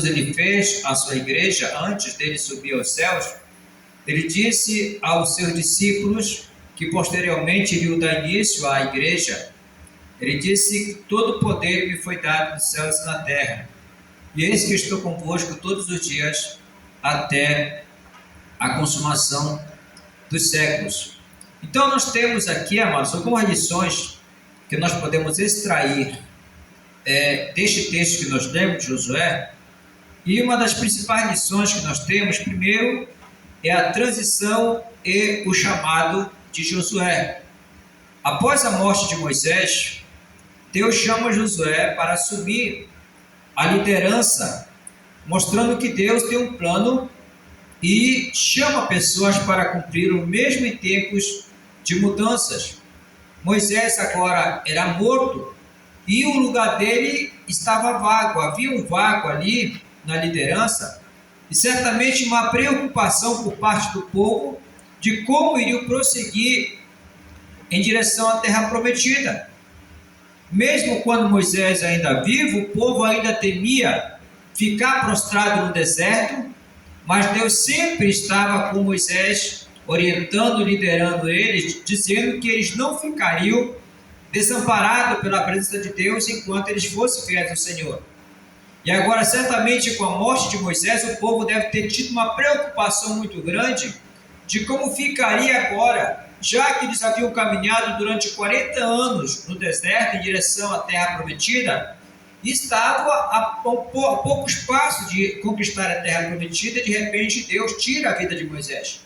ele fez a sua igreja antes dele subir aos céus, ele disse aos seus discípulos que posteriormente iriam dar início à igreja. Ele disse: todo o poder me foi dado nos céus e na terra, e eis que estou convosco todos os dias até a consumação dos séculos. Então nós temos aqui, amados, algumas lições que nós podemos extrair deste texto que nós lemos de Josué. E uma das principais lições que nós temos, primeiro, é a transição e o chamado de Josué. Após a morte de Moisés, Deus chama Josué para assumir a liderança, mostrando que Deus tem um plano e chama pessoas para cumprir o mesmo em tempos de mudanças. Moisés agora era morto e o lugar dele estava vago, havia um vácuo ali na liderança, e certamente uma preocupação por parte do povo de como iriam prosseguir em direção à terra prometida. Mesmo quando Moisés ainda vivo, o povo ainda temia ficar prostrado no deserto, mas Deus sempre estava com Moisés, orientando, liderando eles, dizendo que eles não ficariam desamparados pela presença de Deus enquanto eles fossem fiéis ao Senhor. E agora, certamente, com a morte de Moisés, o povo deve ter tido uma preocupação muito grande de como ficaria agora, já que eles haviam caminhado durante 40 anos no deserto em direção à terra prometida, e estavam a poucos passos de conquistar a terra prometida, e de repente Deus tira a vida de Moisés.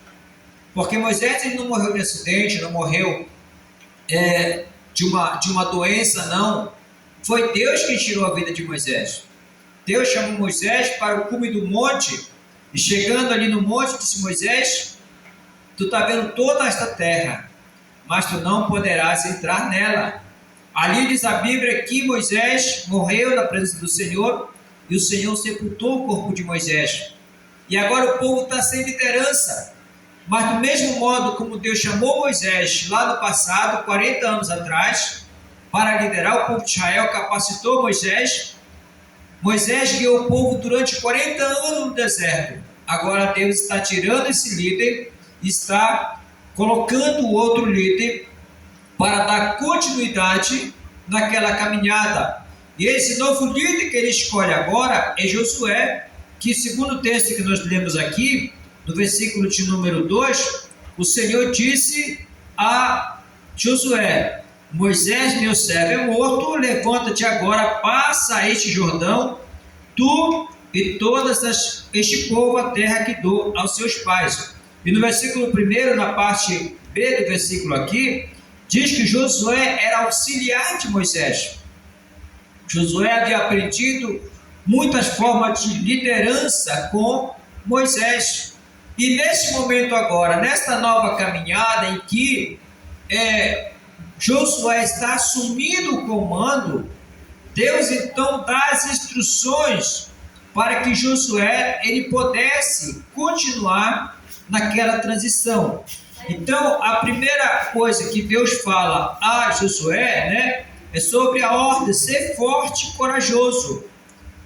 Porque Moisés ele não morreu de acidente, não morreu de uma doença, não. Foi Deus quem tirou a vida de Moisés. Deus chamou Moisés para o cume do monte, e chegando ali no monte, disse: Moisés, tu está vendo toda esta terra, mas tu não poderás entrar nela. Ali diz a Bíblia que Moisés morreu na presença do Senhor, e o Senhor sepultou o corpo de Moisés. E agora o povo está sem liderança, mas do mesmo modo como Deus chamou Moisés lá no passado, 40 anos atrás, para liderar o povo de Israel, capacitou Moisés guiou o povo durante 40 anos no deserto. Agora Deus está tirando esse líder, está colocando outro líder para dar continuidade naquela caminhada. E esse novo líder que ele escolhe agora é Josué, que segundo o texto que nós lemos aqui, no versículo de número 2, o Senhor disse a Josué: Moisés, meu servo, é morto, levanta-te agora, passa este Jordão, tu e este povo, a terra que dou aos seus pais. E no versículo 1, na parte B do versículo aqui, diz que Josué era auxiliar de Moisés. Josué havia aprendido muitas formas de liderança com Moisés. E nesse momento agora, nesta nova caminhada em que Josué está assumindo o comando, Deus então dá as instruções para que Josué ele pudesse continuar naquela transição. Então, a primeira coisa que Deus fala a Josué, é sobre a ordem: ser forte e corajoso.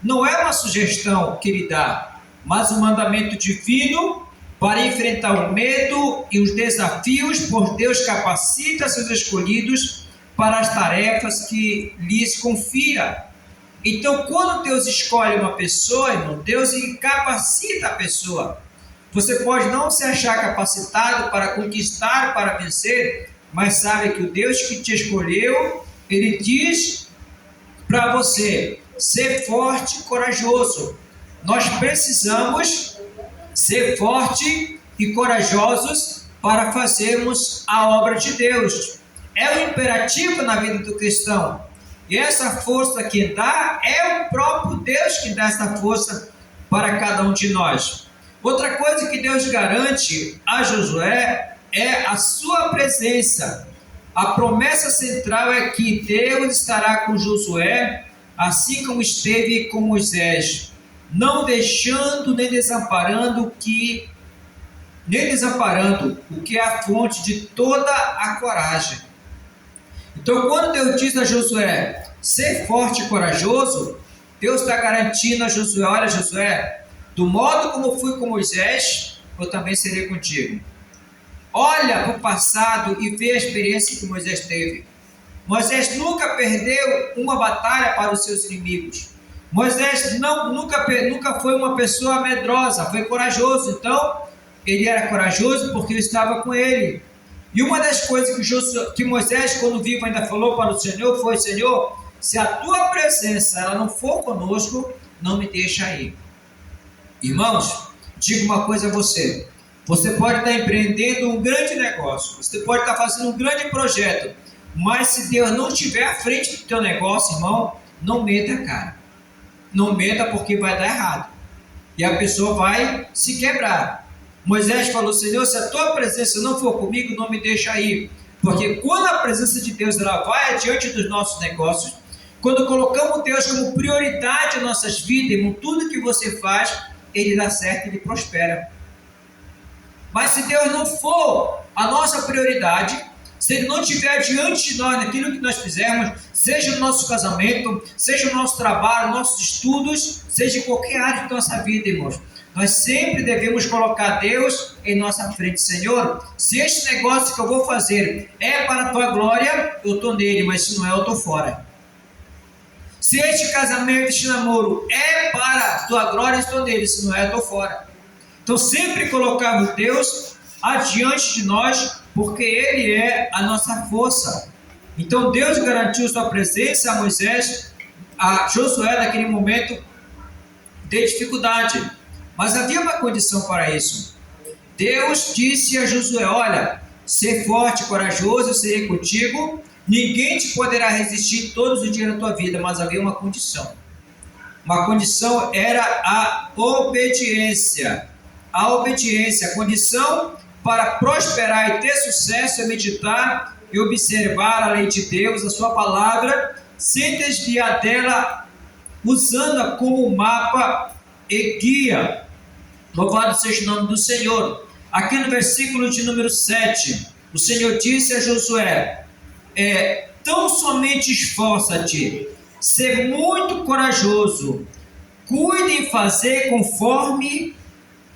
Não é uma sugestão que ele dá, mas um mandamento divino para enfrentar o medo e os desafios, pois Deus capacita seus escolhidos para as tarefas que lhes confia. Então, quando Deus escolhe uma pessoa, irmão, Deus capacita a pessoa. Você pode não se achar capacitado para conquistar, para vencer, mas sabe que o Deus que te escolheu, ele diz para você: ser forte e corajoso. Nós precisamos ser forte e corajosos para fazermos a obra de Deus. É um imperativo na vida do cristão. E essa força que dá é o próprio Deus que dá essa força para cada um de nós. Outra coisa que Deus garante a Josué é a sua presença. A promessa central é que Deus estará com Josué, assim como esteve com Moisés, não deixando nem desamparando o que é a fonte de toda a coragem. Então, quando Deus diz a Josué ser forte e corajoso, Deus está garantindo a Josué: olha, Josué, do modo como fui com Moisés, eu também serei contigo. Olha para o passado e vê a experiência que Moisés teve. Moisés nunca perdeu uma batalha para os seus inimigos. Moisés nunca foi uma pessoa medrosa, foi corajoso. Então, ele era corajoso porque eu estava com ele. E uma das coisas que Moisés, quando vivo, ainda falou para o Senhor foi: Senhor, se a tua presença ela não for conosco, não me deixa ir. Irmãos, digo uma coisa a você: você pode estar empreendendo um grande negócio, você pode estar fazendo um grande projeto, mas se Deus não estiver à frente do teu negócio, irmão, não meta, cara. Não meta, porque vai dar errado. E a pessoa vai se quebrar. Moisés falou: Senhor, se a tua presença não for comigo, não me deixa ir. Porque quando a presença de Deus ela vai adiante dos nossos negócios, quando colocamos Deus como prioridade em nossas vidas, em tudo que você faz, ele dá certo, ele prospera. Mas se Deus não for a nossa prioridade, se Ele não estiver diante de nós naquilo que nós fizermos, seja no nosso casamento, seja no nosso trabalho, nossos estudos, seja em qualquer área de nossa vida, irmãos, nós sempre devemos colocar Deus em nossa frente. Senhor, se este negócio que eu vou fazer é para a tua glória, eu estou nele, mas se não é, eu estou fora. Se este casamento, este namoro é para a tua glória, eu estou nele, se não é, eu estou fora. Então sempre colocamos Deus adiante de nós, porque Ele é a nossa força. Então Deus garantiu sua presença a Moisés, a Josué naquele momento de dificuldade. Mas havia uma condição para isso. Deus disse a Josué: olha, ser forte e corajoso, eu serei contigo, ninguém te poderá resistir todos os dias da tua vida. Mas havia uma condição. Uma condição era a obediência. A obediência, a condição para prosperar e ter sucesso é meditar e observar a lei de Deus, a sua palavra, sem desviar dela, usando-a como mapa e guia. Louvado seja o nome do Senhor. Aqui no versículo de número 7, o Senhor disse a Josué: tão somente esforça-te, ser muito corajoso, cuide em fazer conforme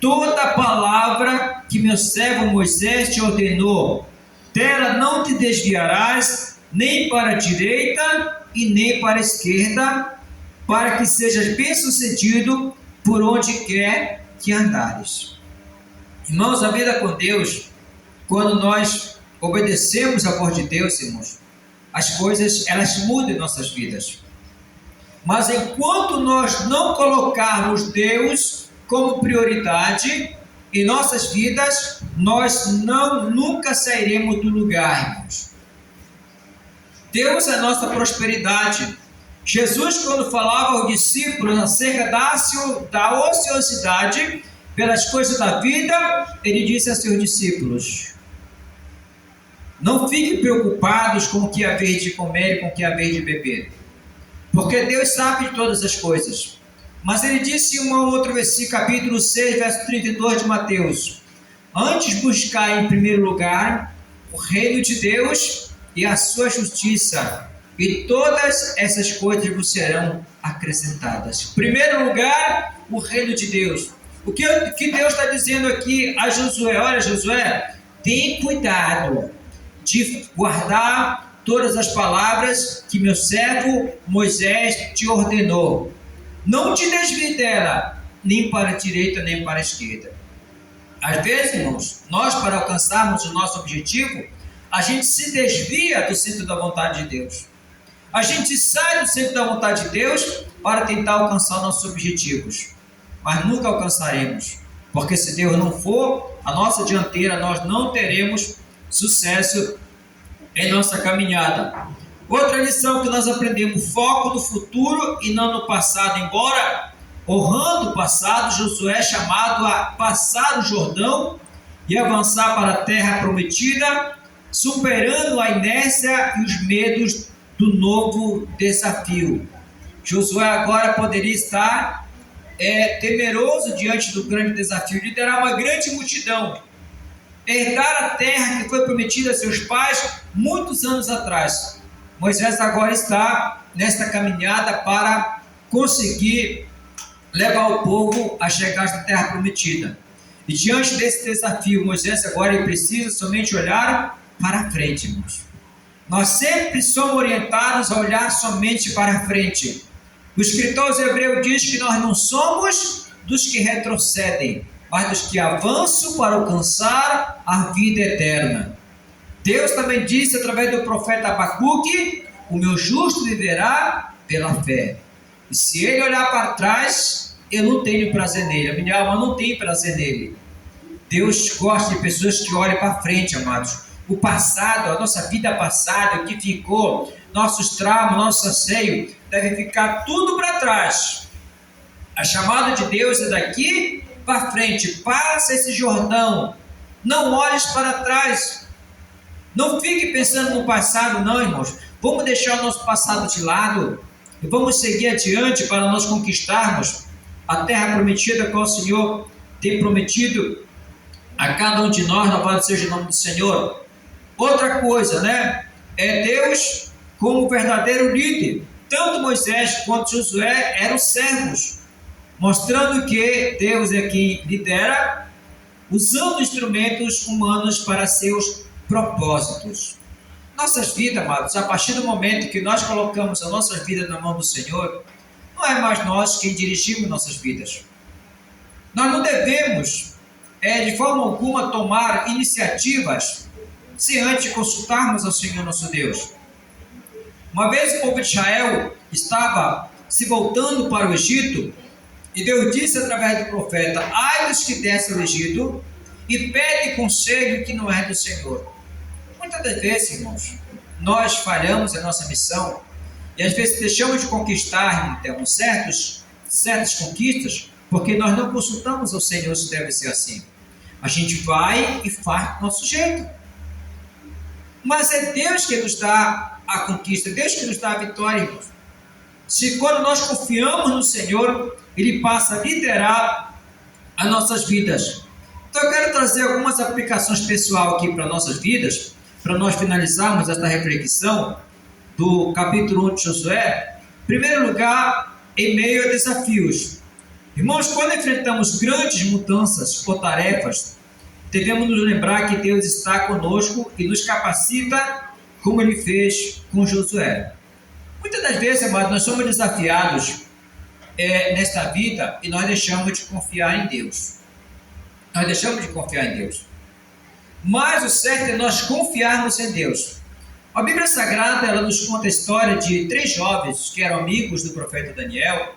toda a palavra que meu servo Moisés te ordenou. Dela não te desviarás, nem para a direita e nem para a esquerda, para que sejas bem-sucedido por onde quer que andares. Irmãos, a vida com Deus, quando nós obedecemos a voz de Deus, irmãos, as coisas elas mudam em nossas vidas. Mas enquanto nós não colocarmos Deus como prioridade em nossas vidas, nós nunca sairemos do lugar, irmãos. Deus é a nossa prosperidade. Jesus, quando falava aos discípulos acerca da ociosidade pelas coisas da vida, ele disse a seus discípulos: não fiquem preocupados com o que é vez de comer e com o que é vez de beber, porque Deus sabe de todas as coisas. Mas ele disse em um outro versículo, capítulo 6, verso 32 de Mateus: antes buscar em primeiro lugar o reino de Deus e a sua justiça, e todas essas coisas vos serão acrescentadas. Em primeiro lugar, o reino de Deus. O que Deus está dizendo aqui a Josué: olha, Josué, tem cuidado de guardar todas as palavras que meu servo Moisés te ordenou. Não te desvie dela, nem para a direita, nem para a esquerda. Às vezes, irmãos, nós, para alcançarmos o nosso objetivo, a gente se desvia do centro da vontade de Deus. A gente sai do centro da vontade de Deus para tentar alcançar nossos objetivos. Mas nunca alcançaremos. Porque se Deus não for a nossa dianteira, nós não teremos sucesso em nossa caminhada. Outra lição que nós aprendemos: foco no futuro e não no passado. Embora honrando o passado, Josué é chamado a passar o Jordão e avançar para a terra prometida, superando a inércia e os medos do novo desafio. Josué agora poderia estar temeroso diante do grande desafio, liderar uma grande multidão, herdar a terra que foi prometida a seus pais muitos anos atrás. Moisés agora está nesta caminhada para conseguir levar o povo a chegar na terra prometida. E diante desse desafio, Moisés agora ele precisa somente olhar para frente, irmãos. Nós sempre somos orientados a olhar somente para frente. O escritor aos Hebreus diz que nós não somos dos que retrocedem, mas dos que avançam para alcançar a vida eterna. Deus também disse através do profeta Abacuque: o meu justo viverá pela fé. E se ele olhar para trás, eu não tenho prazer nele, a minha alma não tem prazer nele. Deus gosta de pessoas que olham para frente, amados. O passado, a nossa vida passada, o que ficou, nossos traumas, nosso anseio, deve ficar tudo para trás. A chamada de Deus é daqui para frente. Passa esse Jordão, não olhes para trás. Não fique pensando no passado, não, irmãos. Vamos deixar o nosso passado de lado e vamos seguir adiante para nós conquistarmos a terra prometida que o Senhor tem prometido a cada um de nós. Louvado seja o nome do Senhor. Outra coisa, né? É Deus como verdadeiro líder. Tanto Moisés quanto Josué eram servos, mostrando que Deus é quem lidera, usando instrumentos humanos para seus propósitos. Nossas vidas, amados, a partir do momento que nós colocamos a nossa vida na mão do Senhor, não é mais nós quem dirigimos nossas vidas. Nós não devemos, de forma alguma, tomar iniciativas se antes consultarmos ao Senhor nosso Deus. Uma vez o povo de Israel estava se voltando para o Egito, e Deus disse através do profeta: ai dos que descem ao Egito e pedem conselho que não é do Senhor. Muitas das vezes, irmãos, nós falhamos em nossa missão e às vezes deixamos de conquistar, então, certas conquistas, porque nós não consultamos ao Senhor se deve ser assim. A gente vai e faz do nosso jeito. Mas é Deus que nos dá a conquista, Deus que nos dá a vitória, irmãos. Se quando nós confiamos no Senhor, Ele passa a liderar as nossas vidas. Então eu quero trazer algumas aplicações pessoais aqui para nossas vidas, para nós finalizarmos esta reflexão do capítulo 1 de Josué. Em primeiro lugar, em meio a desafios. Irmãos, quando enfrentamos grandes mudanças ou tarefas, devemos nos lembrar que Deus está conosco e nos capacita, como Ele fez com Josué. Muitas das vezes, amados, nós somos desafiados nesta vida e nós deixamos de confiar em Deus. Nós deixamos de confiar em Deus. Mas o certo é nós confiarmos em Deus. A Bíblia Sagrada, ela nos conta a história de 3 jovens que eram amigos do profeta Daniel,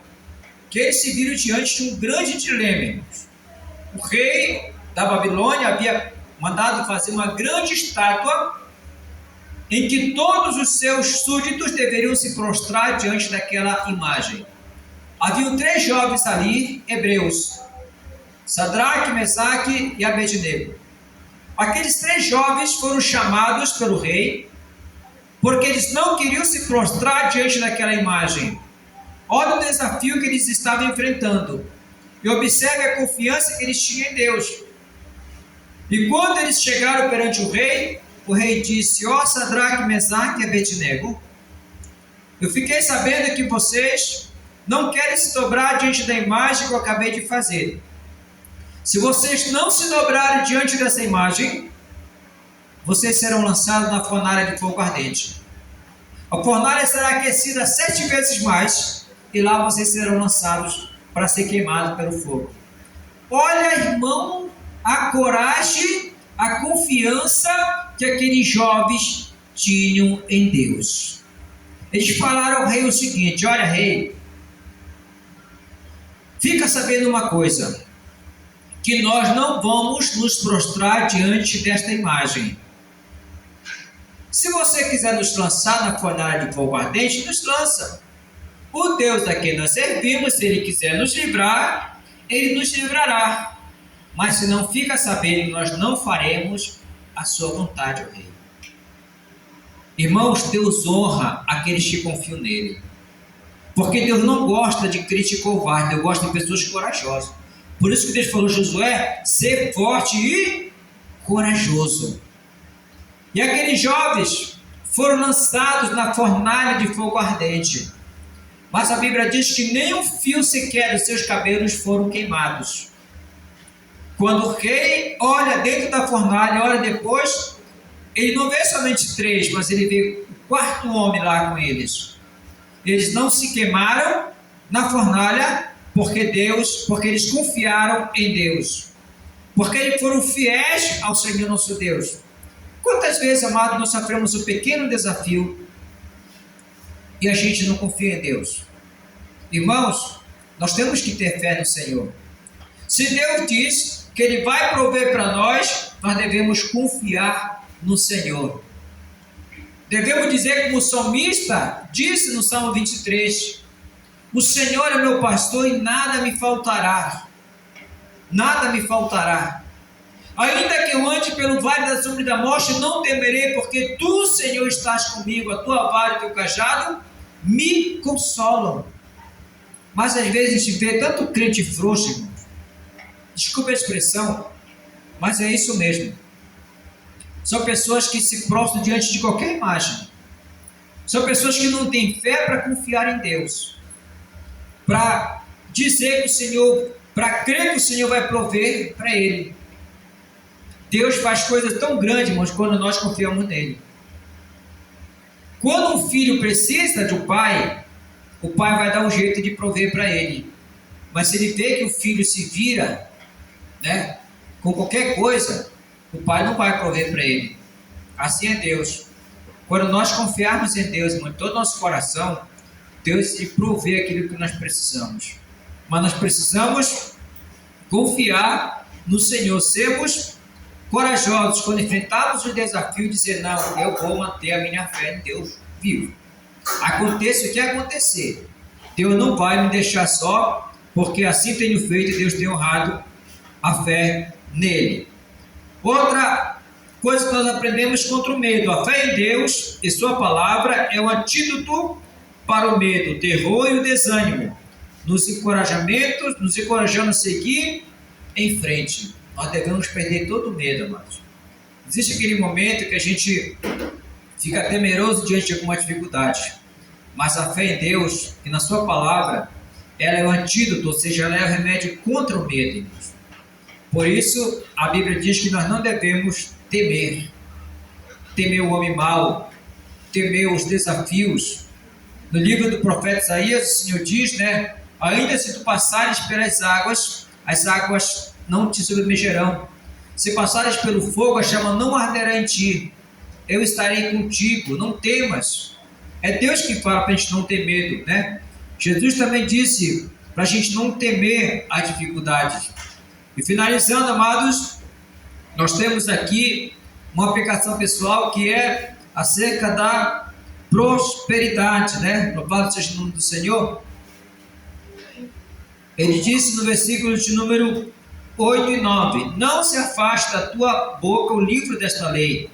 que eles se viram diante de um grande dilema, irmãos. O rei da Babilônia havia mandado fazer uma grande estátua em que todos os seus súditos deveriam se prostrar diante daquela imagem. Haviam 3 jovens ali, hebreus, Sadraque, Mesaque e Abednego. Aqueles 3 jovens foram chamados pelo rei porque eles não queriam se prostrar diante daquela imagem. Olha o desafio que eles estavam enfrentando e observe a confiança que eles tinham em Deus. E quando eles chegaram perante o rei disse: ó Sadraque, Mesaque e Abednego, eu fiquei sabendo que vocês não querem se dobrar diante da imagem que eu acabei de fazer. Se vocês não se dobrarem diante dessa imagem, vocês serão lançados na fornalha de fogo ardente. A fornalha será aquecida 7 vezes mais, e lá vocês serão lançados para ser queimados pelo fogo. Olha, irmão, a coragem, a confiança que aqueles jovens tinham em Deus. Eles falaram ao rei o seguinte: olha, rei, fica sabendo uma coisa, que nós não vamos nos prostrar diante desta imagem. Se você quiser nos lançar na fornalha de fogo ardente, nos lança. O Deus a quem nós servimos, se Ele quiser nos livrar, Ele nos livrará. Mas se não, fica sabendo que nós não faremos a sua vontade, ó rei. Irmãos, Deus honra aqueles que confiam nele. Porque Deus não gosta de crente covarde, Deus gosta de pessoas corajosas. Por isso que Deus falou: Josué, ser forte e corajoso. E aqueles jovens foram lançados na fornalha de fogo ardente. Mas a Bíblia diz que nem um fio sequer dos seus cabelos foram queimados. Quando o rei olha dentro da fornalha, olha depois, ele não vê somente 3, mas ele vê o 4º homem lá com eles. Eles não se queimaram na fornalha porque eles confiaram em Deus. Porque eles foram fiéis ao Senhor nosso Deus. Quantas vezes, amado, nós sofremos um pequeno desafio e a gente não confia em Deus? Irmãos, nós temos que ter fé no Senhor. Se Deus diz que Ele vai prover para nós, nós devemos confiar no Senhor. Devemos dizer como o salmista disse no Salmo 23, o Senhor é meu pastor e nada me faltará. Nada me faltará. Ainda que eu ande pelo vale da sombra da morte, não temerei, porque tu, Senhor, estás comigo, a tua vara e o teu cajado me consolam. Mas às vezes a gente vê tanto crente frouxo, irmãos. Desculpa a expressão, mas é isso mesmo. São pessoas que se prostram diante de qualquer imagem. São pessoas que não têm fé para confiar em Deus, para dizer que o Senhor, para crer que o Senhor vai prover para ele. Deus faz coisas tão grandes, irmãos, quando nós confiamos nele. Quando um filho precisa de um pai, o pai vai dar um jeito de prover para ele. Mas se ele vê que o filho se vira, com qualquer coisa, o pai não vai prover para ele. Assim é Deus. Quando nós confiarmos em Deus, irmão, de todo o nosso coração, Deus lhe provê aquilo que nós precisamos. Mas nós precisamos confiar no Senhor. Sermos corajosos quando enfrentarmos o desafio, dizer, não, eu vou manter a minha fé em Deus vivo. Aconteça o que acontecer, Deus não vai me deixar só, porque assim tenho feito e Deus tem honrado a fé nele. Outra coisa que nós aprendemos contra o medo: a fé em Deus e sua palavra é o antídoto para o medo, o terror e o desânimo, nos encorajando a seguir em frente. Nós devemos perder todo o medo, amados. Existe aquele momento que a gente fica temeroso diante de alguma dificuldade, mas a fé em Deus e na sua palavra, ela é o antídoto, ou seja, ela é o remédio contra o medo, irmãos. Por isso, a Bíblia diz que nós não devemos temer o homem mau, temer os desafios. No livro do profeta Isaías, o Senhor diz, ainda se tu passares pelas águas, as águas não te submergerão. Se passares pelo fogo, a chama não arderá em ti. Eu estarei contigo, não temas. É Deus que fala para a gente não ter medo, Jesus também disse para a gente não temer a dificuldade. E finalizando, amados, nós temos aqui uma aplicação pessoal que é acerca da prosperidade, Louvado seja o nome do Senhor. Ele disse no versículo de número 8 e 9: não se afaste da tua boca o livro desta lei,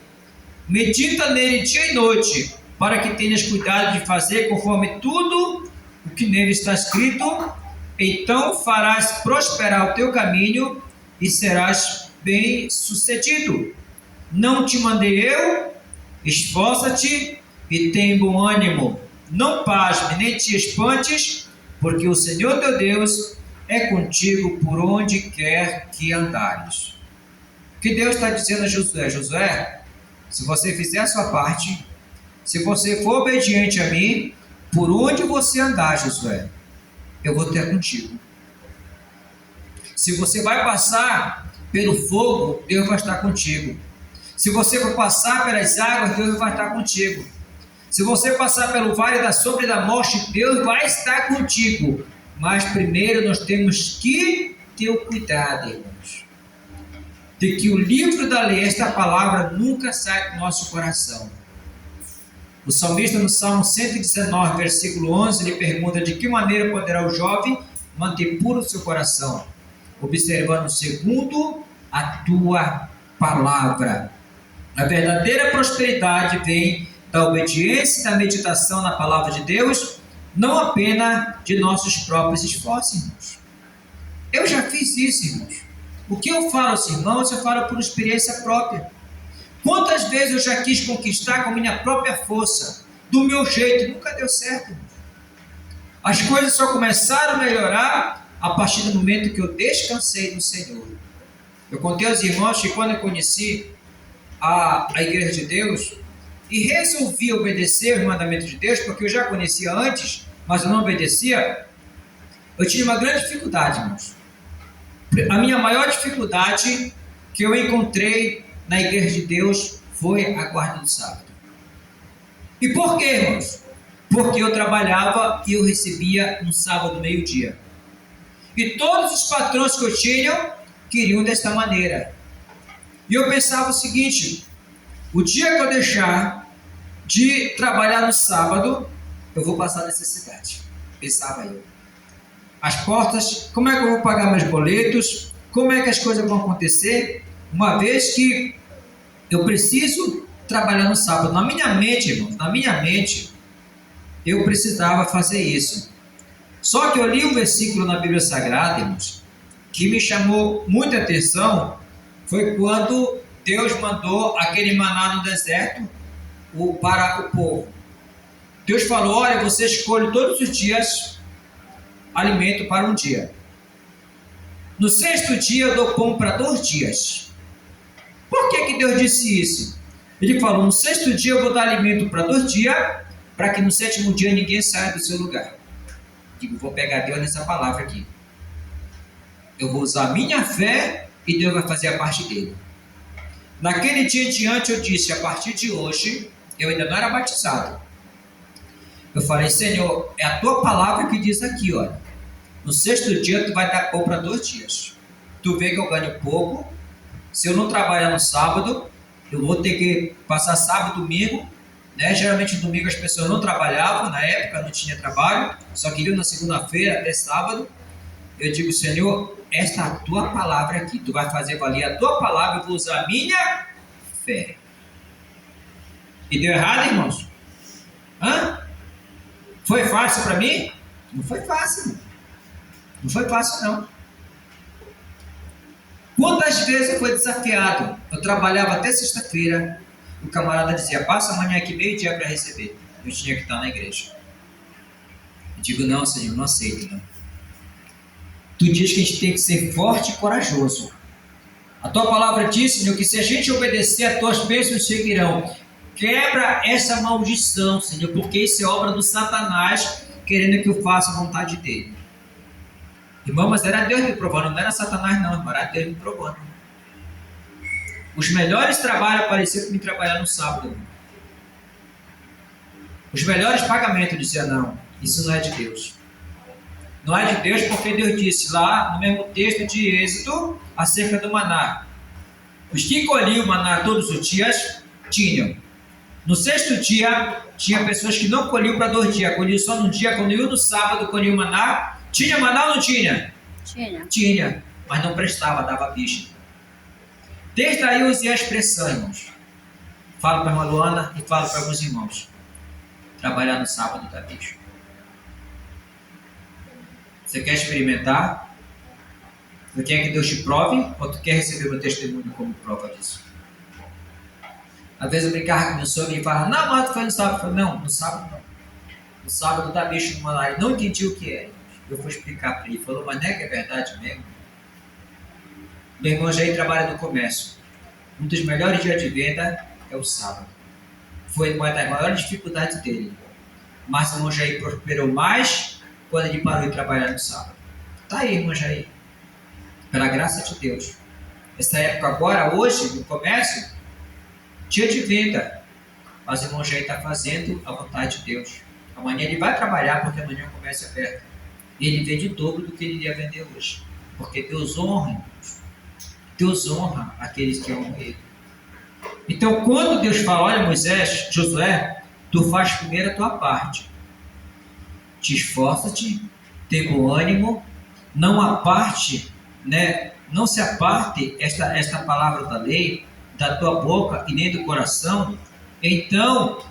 medita nele dia e noite, para que tenhas cuidado de fazer conforme tudo o que nele está escrito, então farás prosperar o teu caminho e serás bem sucedido. Não te mandei eu? Esforça-te e tem bom ânimo, não pasme nem te espantes, porque o Senhor teu Deus é contigo por onde quer que andares. O que Deus está dizendo a Josué? Josué, se você fizer a sua parte, se você for obediente a mim, por onde você andar, Josué, eu vou ter contigo. Se você vai passar pelo fogo, Deus vai estar contigo. Se você for passar pelas águas, Deus vai estar contigo. Se você passar pelo vale da sombra e da morte, Deus vai estar contigo. Mas primeiro nós temos que ter o cuidado, irmãos, de que o livro da lei, esta palavra, nunca sai do nosso coração. O salmista, no Salmo 119, versículo 11, ele pergunta: de que maneira poderá o jovem manter puro o seu coração? Observando segundo a tua palavra. A verdadeira prosperidade vem da obediência e da meditação na palavra de Deus, não apenas de nossos próprios esforços, irmãos. Eu já fiz isso, irmãos. O que eu falo aos irmãos, eu falo por experiência própria. Quantas vezes eu já quis conquistar com minha própria força, do meu jeito, nunca deu certo, irmãos. As coisas só começaram a melhorar a partir do momento que eu descansei no Senhor. Eu contei aos irmãos que quando eu conheci a Igreja de Deus e resolvi obedecer os mandamentos de Deus, porque eu já conhecia antes, mas eu não obedecia, eu tive uma grande dificuldade, irmãos. A minha maior dificuldade que eu encontrei na Igreja de Deus foi a guarda do sábado. E por quê, irmãos? Porque eu trabalhava e eu recebia no sábado meio-dia. E todos os patrões que eu tinha queriam desta maneira. E eu pensava o seguinte: o dia que eu deixar de trabalhar no sábado, eu vou passar necessidade. Pensava eu. As portas, como é que eu vou pagar meus boletos? Como é que as coisas vão acontecer? Uma vez que eu preciso trabalhar no sábado. Na minha mente, irmãos, eu precisava fazer isso. Só que eu li um versículo na Bíblia Sagrada, irmãos, que me chamou muita atenção. Foi quando Deus mandou aquele maná no deserto para o povo. Deus falou: olha, você escolhe todos os dias alimento para um dia. No sexto dia eu dou pão para 2 dias. Por que Deus disse isso? Ele falou: no sexto dia eu vou dar alimento para 2 dias, para que no sétimo dia ninguém saia do seu lugar. Digo, vou pegar Deus nessa palavra aqui. Eu vou usar a minha fé e Deus vai fazer a parte dele. Naquele dia em diante eu disse: a partir de hoje, eu ainda não era batizado. Eu falei: Senhor, é a tua palavra que diz aqui, olha, no sexto dia tu vai dar pão para 2 dias. Tu vê que eu ganho pouco. Se eu não trabalhar no sábado, eu vou ter que passar sábado e domingo, né? Geralmente no domingo as pessoas não trabalhavam, na época não tinha trabalho, só queriam na segunda-feira até sábado. Eu digo: Senhor, esta é a tua palavra aqui, tu vai fazer valer a tua palavra, eu vou usar a minha fé. E deu errado, irmãos? Foi fácil para mim? Não foi fácil, irmão. Não foi fácil, não. Quantas vezes eu fui desafiado? Eu trabalhava até sexta-feira, o camarada dizia: passa amanhã aqui meio-dia para receber. Eu tinha que estar na igreja. Eu digo: não, Senhor, não aceito, não. Tu diz que a gente tem que ser forte e corajoso. A tua palavra diz, Senhor, que se a gente obedecer, as tuas bênçãos seguirão. Quebra essa maldição, Senhor, porque isso é obra do Satanás, querendo que eu faça a vontade dele. Irmão, mas era Deus me provando, não era Satanás não, irmão, era Deus me provando. Os melhores trabalhos apareceram me trabalhar no sábado, irmão. Os melhores pagamentos, dizia: não, isso não é de Deus. Não é de Deus, porque Deus disse lá no mesmo texto de Êxodo acerca do maná: os que colhiam o maná todos os dias tinham. No sexto dia, tinha pessoas que não colhiam para 2 dias, colhiam só no dia. Quando iam no sábado, colhiam maná. Tinha maná ou não tinha? Tinha, mas não prestava, dava bicho. Desde aí eu usei a expressão, irmãos. Falo para a irmã Luana e falo para alguns irmãos: trabalhar no sábado dá bicho. Você quer experimentar? Você quer que Deus te prove? Ou tu quer receber meu testemunho como prova disso? Às vezes eu brincava com meu sogro e falava: não, mas tu foi no sábado. Eu falei: não, no sábado não. No sábado dá bicho no maná. Ele não entendi o que é. Eu fui explicar para ele. Ele falou: mas não é que é verdade mesmo? Meu irmão Jair trabalha no comércio. Um dos melhores dias de venda é o sábado. Foi uma das maiores dificuldades dele. Mas o irmão Jair prosperou mais quando ele parou de trabalhar no sábado. Está aí, irmão Jair. Pela graça de Deus. Essa época agora, hoje, no comércio, dia de venda. Mas o irmão Jair está fazendo a vontade de Deus. Amanhã ele vai trabalhar, porque amanhã o comércio é aberto. E ele vende o dobro do que ele iria vender hoje. Porque Deus honra, irmãos. Deus honra aqueles que honram Ele. Então, quando Deus fala: olha, Moisés, Josué, tu faz primeiro a tua parte. Te esforça-te, tem bom ânimo, não aparte, né? Não se aparte esta palavra da lei da tua boca e nem do coração. Então,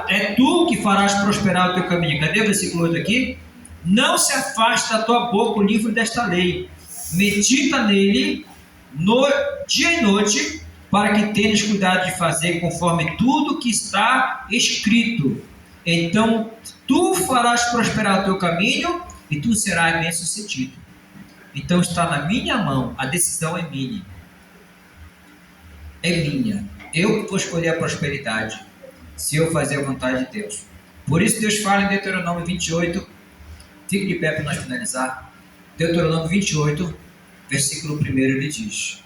é tu que farás prosperar o teu caminho. Cadê o versículo 8 aqui? Não se afaste da tua boca o livro desta lei. Medita nele dia e noite, para que tenhas cuidado de fazer conforme tudo que está escrito. então tu farás prosperar o teu caminho e tu serás bem-sucedido. Então está na minha mão, a decisão é minha. É minha. Eu que vou escolher a prosperidade, se eu fazer a vontade de Deus. Por isso Deus fala em Deuteronômio 28, fique de pé para nós finalizar. Deuteronômio 28, versículo 1, ele diz: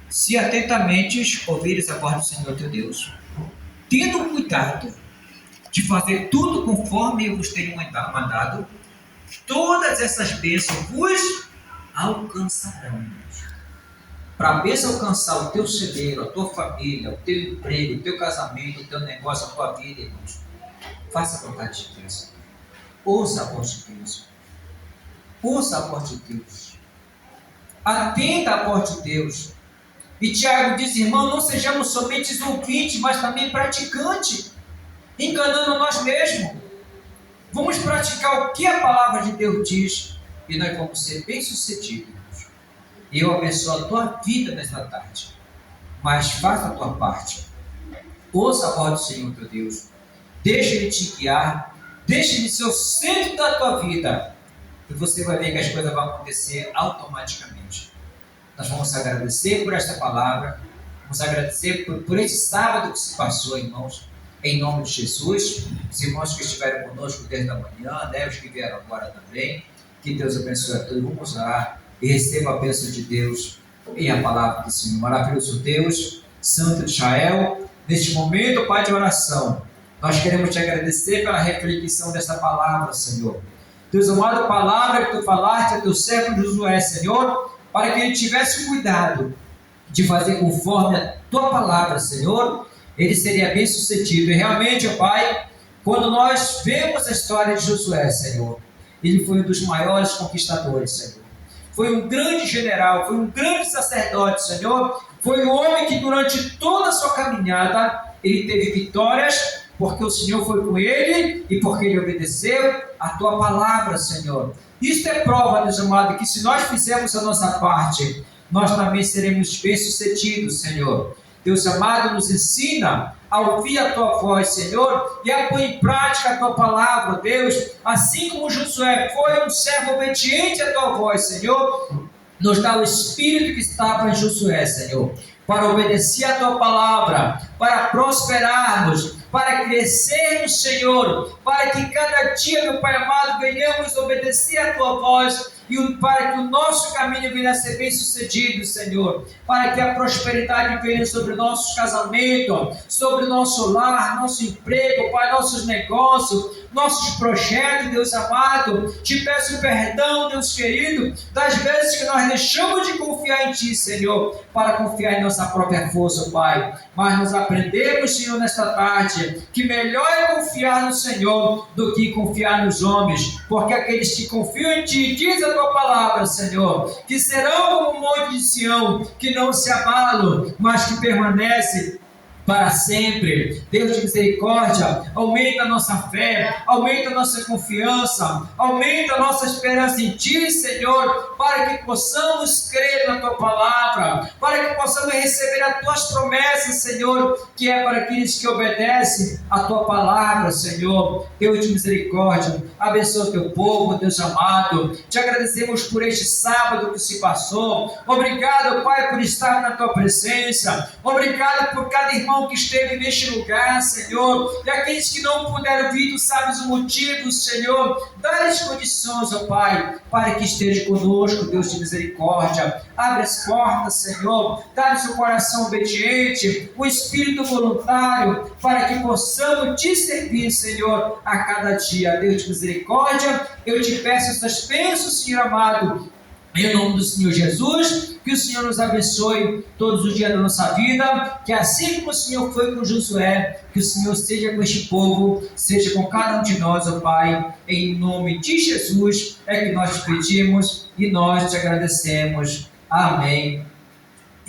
se atentamente ouvires a voz do Senhor teu Deus, tendo cuidado de fazer tudo conforme eu vos tenho mandado, todas essas bênçãos vos alcançarão. Para a bênção alcançar o teu celeiro, a tua família, o teu emprego, o teu casamento, o teu negócio, a tua vida, irmãos, faça a vontade de Deus. Ouça a voz de Deus. Ouça a voz de Deus. Atenda a voz de Deus. E Tiago diz, irmão, não sejamos somente ouvintes, mas também praticantes, enganando nós mesmos. Vamos praticar o que a palavra de Deus diz e nós vamos ser bem-sucedidos. E eu abençoo a tua vida nesta tarde. Mas faça a tua parte. Ouça a voz do Senhor teu Deus. Deixa Ele te guiar. Deixa Ele ser o centro da tua vida. E você vai ver que as coisas vão acontecer automaticamente. Nós vamos agradecer por esta palavra. Vamos agradecer por esse sábado que se passou, irmãos. Em nome de Jesus. Os irmãos que estiveram conosco desde a manhã, né, os que vieram agora também. Que Deus abençoe a todos. Vamos orar e receba a bênção de Deus em a palavra do Senhor. Maravilhoso Deus, Santo de Israel, neste momento, Pai de oração, nós queremos te agradecer pela reflexão desta palavra, Senhor. Deus amado, palavra que tu falaste a teu servo Josué, Senhor, para que ele tivesse cuidado de fazer conforme a tua palavra, Senhor, ele seria bem sucedido. E realmente, ó Pai, quando nós vemos a história de Josué, Senhor, ele foi um dos maiores conquistadores, Senhor. Foi um grande general, foi um grande sacerdote, Senhor. Foi um homem que durante toda a sua caminhada, ele teve vitórias, porque o Senhor foi com ele e porque ele obedeceu a tua palavra, Senhor. Isto é prova, Deus amado, que se nós fizermos a nossa parte, nós também seremos bem-sucedidos, Senhor. Deus amado, nos ensina a ouvir a tua voz, Senhor, e a pôr em prática a tua palavra, Deus. Assim como Josué foi um servo obediente à tua voz, Senhor, nos dá o espírito que estava em Josué, Senhor, para obedecer a tua palavra, para prosperarmos, para crescermos, Senhor, para que cada dia, meu Pai amado, venhamos obedecer a tua voz, e para que o nosso caminho venha a ser bem sucedido, Senhor, para que a prosperidade venha sobre nossos casamentos, sobre nosso lar, nosso emprego, Pai, nossos negócios, nossos projetos, Deus amado. Te peço perdão, Deus querido, das vezes que nós deixamos de confiar em Ti, Senhor, para confiar em nossa própria força, Pai. Mas nós aprendemos, Senhor, nesta tarde, que melhor é confiar no Senhor do que confiar nos homens, porque aqueles que confiam em Ti, diz a Tua palavra, Senhor, que serão como o monte de Sião, que não se abalam, mas que permanecem para sempre. Deus de misericórdia, aumenta a nossa fé, aumenta a nossa confiança, aumenta a nossa esperança em Ti, Senhor, para que possamos crer na Tua palavra, para que possamos receber as Tuas promessas, Senhor, que é para aqueles que obedecem a Tua palavra, Senhor. Deus de misericórdia, abençoa o Teu povo, Deus amado. Te agradecemos por este sábado que se passou. Obrigado, Pai, por estar na Tua presença. Obrigado por cada irmão que esteve neste lugar, Senhor, e aqueles que não puderam vir, Tu sabes o motivo, Senhor. Dá-lhes condições, ó Pai, para que esteja conosco, Deus de misericórdia. Abre as portas, Senhor, dá-lhes o coração obediente, o espírito voluntário, para que possamos Te servir, Senhor, a cada dia. Deus de misericórdia, eu Te peço essas bênçãos, Senhor amado, em nome do Senhor Jesus, que o Senhor nos abençoe todos os dias da nossa vida, que assim como o Senhor foi com Josué, que o Senhor seja com este povo, seja com cada um de nós, ó Pai, em nome de Jesus, é que nós te pedimos e nós te agradecemos. Amém